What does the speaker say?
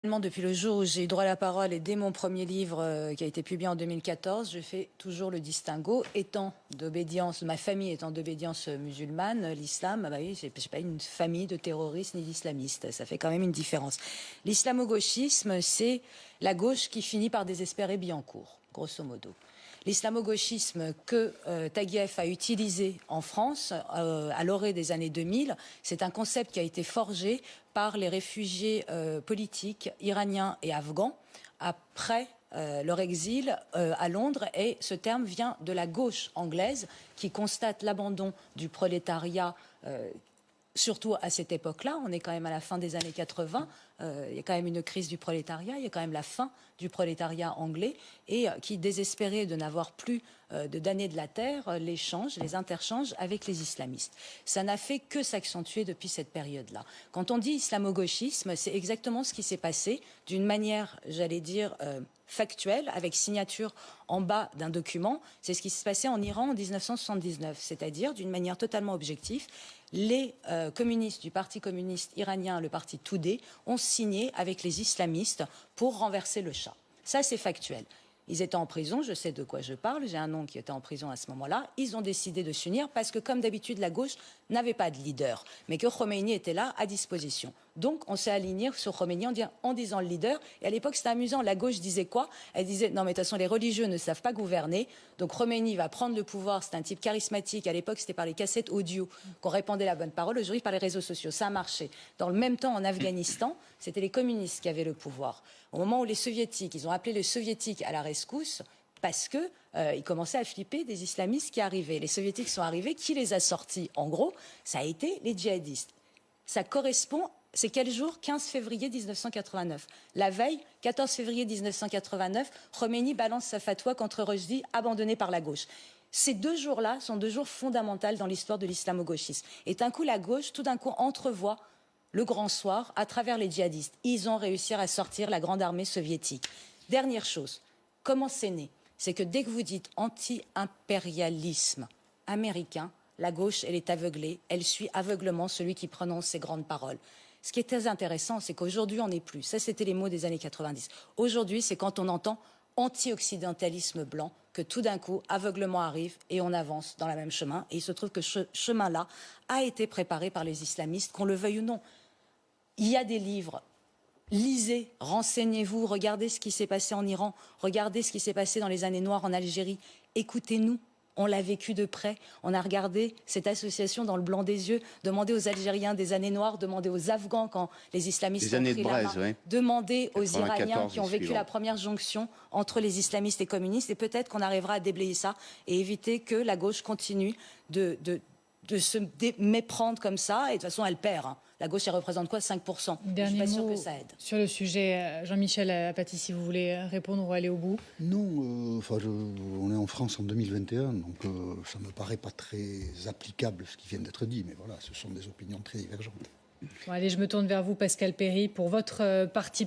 Depuis le jour où j'ai eu droit à la parole et dès mon premier livre qui a été publié en 2014, je fais toujours le distinguo. Étant d'obédience, ma famille étant d'obédience musulmane, l'islam, bah oui, j'ai pas une famille de terroristes ni d'islamistes. Ça fait quand même une différence. L'islamo-gauchisme, c'est la gauche qui finit par désespérer Billancourt, grosso modo. L'islamo-gauchisme que Taguieff a utilisé en France à l'orée des années 2000, c'est un concept qui a été forgé par les réfugiés politiques iraniens et afghans après leur exil à Londres, et ce terme vient de la gauche anglaise qui constate l'abandon du prolétariat surtout à cette époque-là. On est quand même à la fin des années 80, il y a quand même une crise du prolétariat, il y a quand même la fin du prolétariat anglais, et qui, désespéré de n'avoir plus de damnés de la terre, les interchange avec les islamistes. Ça n'a fait que s'accentuer depuis cette période-là. Quand on dit islamo-gauchisme, c'est exactement ce qui s'est passé d'une manière, j'allais dire, factuelle, avec signature en bas d'un document. C'est ce qui s'est passé en Iran en 1979, c'est-à-dire d'une manière totalement objective. Les communistes du Parti communiste iranien, le parti Toudé, ont signé avec les islamistes pour renverser le Shah. Ça, c'est factuel. Ils étaient en prison, je sais de quoi je parle, j'ai un oncle qui était en prison à ce moment-là. Ils ont décidé de s'unir parce que, comme d'habitude, la gauche n'avait pas de leader, mais que Khomeini était là à disposition. Donc, on s'est aligné sur Khomeini en disant le leader. Et à l'époque, c'était amusant. La gauche disait quoi? Elle disait, non, mais de toute façon, les religieux ne savent pas gouverner. Donc, Khomeini va prendre le pouvoir. C'est un type charismatique. À l'époque, c'était par les cassettes audio qu'on répandait la bonne parole. Aujourd'hui, par les réseaux sociaux. Ça a marché. Dans le même temps, en Afghanistan, c'était les communistes qui avaient le pouvoir. Au moment où les soviétiques, ils ont appelé les soviétiques à la rescousse, parce que ils commençaient à flipper des islamistes qui arrivaient. Les soviétiques sont arrivés. Qui les a sortis? En gros, ça a été les djihadistes. Ça correspond. C'est quel jour? 15 février 1989. La veille, 14 février 1989, Khomeini balance sa fatwa contre Rushdie, abandonné par la gauche. Ces deux jours-là sont deux jours fondamentaux dans l'histoire de l'islamo-gauchisme. Et d'un coup, la gauche, tout d'un coup, entrevoit le grand soir à travers les djihadistes. Ils ont réussi à sortir la grande armée soviétique. Dernière chose, comment c'est né? C'est que dès que vous dites anti-impérialisme américain, la gauche, elle est aveuglée, elle suit aveuglement celui qui prononce ces grandes paroles. Ce qui est très intéressant, c'est qu'aujourd'hui, on n'est plus. Ça, c'était les mots des années 90. Aujourd'hui, c'est quand on entend anti-occidentalisme blanc que tout d'un coup, aveuglement arrive et on avance dans le même chemin. Et il se trouve que ce chemin-là a été préparé par les islamistes, qu'on le veuille ou non. Il y a des livres. Lisez, renseignez-vous, regardez ce qui s'est passé en Iran, regardez ce qui s'est passé dans les années noires en Algérie. Écoutez-nous. On l'a vécu de près. On a regardé cette association dans le blanc des yeux. Demandez aux Algériens des années noires, demandez aux Afghans quand les islamistes ont pris la main, ouais. Demandez aux Iraniens qui ont vécu la première jonction entre les islamistes et communistes. Et peut-être qu'on arrivera à déblayer ça et éviter que la gauche continue de se méprendre comme ça. Et de toute façon, elle perd. Hein. La gauche, elle représente quoi? 5%. Je suis pas sûre que ça aide. Sur le sujet, Jean-Michel Apathy, si vous voulez répondre ou aller au bout. Non, on est en France en 2021, donc ça me paraît pas très applicable ce qui vient d'être dit, mais voilà, ce sont des opinions très divergentes. Bon, allez, je me tourne vers vous, Pascal Perry, pour votre parti